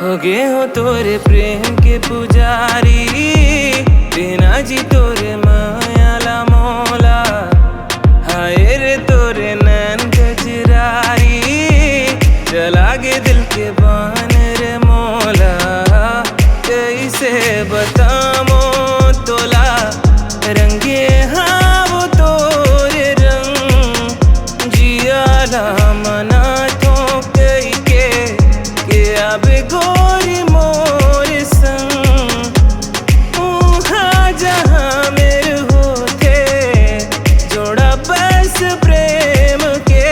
हो गए हो तोरे प्रेम के पुजारी, बिना जी तोरे मायाला मौला। हाय रे तोरे नैन गजरारी, जला गे दिल के बान रे मौला। कैसे बतामो तोला रंगे हाँ वो तोरे रंग, जियाला मना तो कई के अब गोरी मोर संग। जहाँ मेरे होते जोड़ा बस प्रेम के,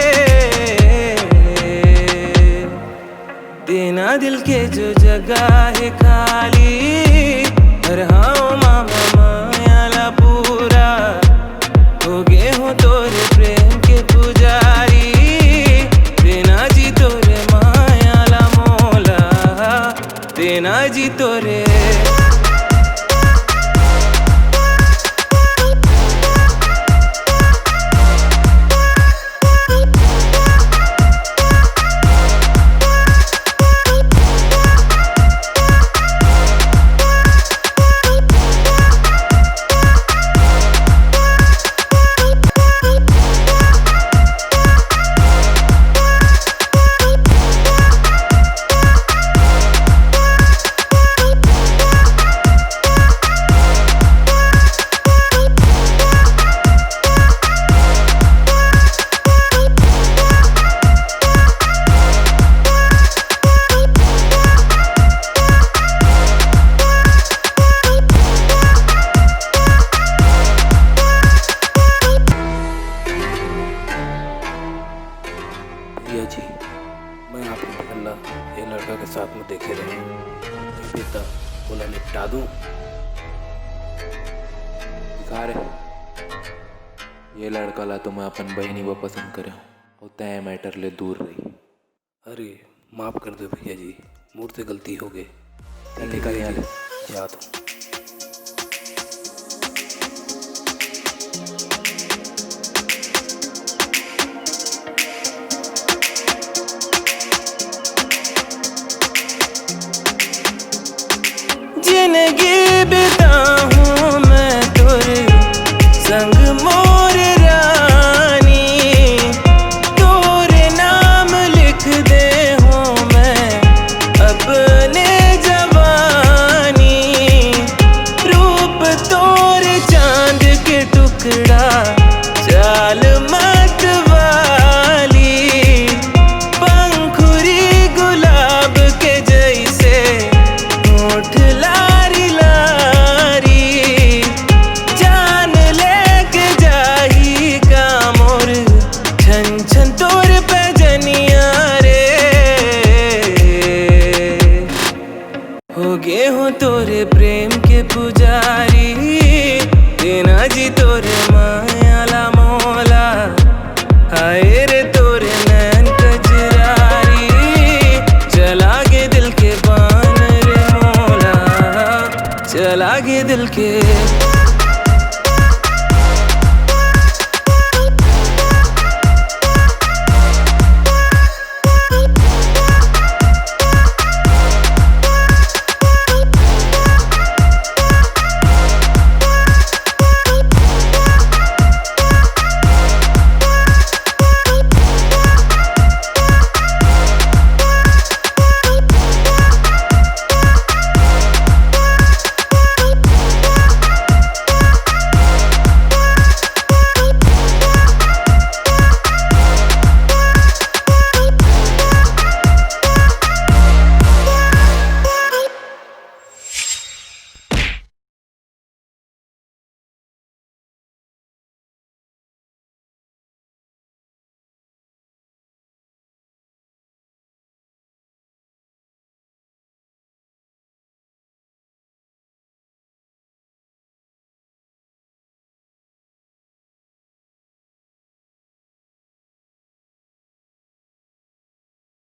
देना दिल के जो जगह है खाली। और हाँ मामा मायाला पूरा, हो गए हो तोरे प्रेम के पुजारी, देना जी तोरे मायाला मौला, देना जी तोरे। भैया जी, मैं आपको पहला ये लड़का के साथ में देखे रहे बेटा, बोला निपटा दूं। दिखा रहे ये लड़का ला तो मैं अपन बहनी वो पसंद करे और तय मैटर ले दूर रही। अरे माफ़ कर दे भैया जी, मुझ से गलती हो गई। निकल यहाँ ले। याद हो जिंदगी बिताऊं मैं तोरे संग मोर रानी, तोरे नाम लिख दे हूँ मैं अपने जवानी। रूप तोरे चांद के टुकड़ा, चाल मत वाली, पंखुरी गुलाब के जैसे होठ लारी लारी। जान लेके जाही का मोर छन छन तोर पे जनिया रे। हो गए हो तोरे प्रेम के पुजारी, देना जी तोरे मायाला मौला। हाय रे तोरे नैन कजरारी, जला गे दिल के बान रे मौला, जला गे दिल के।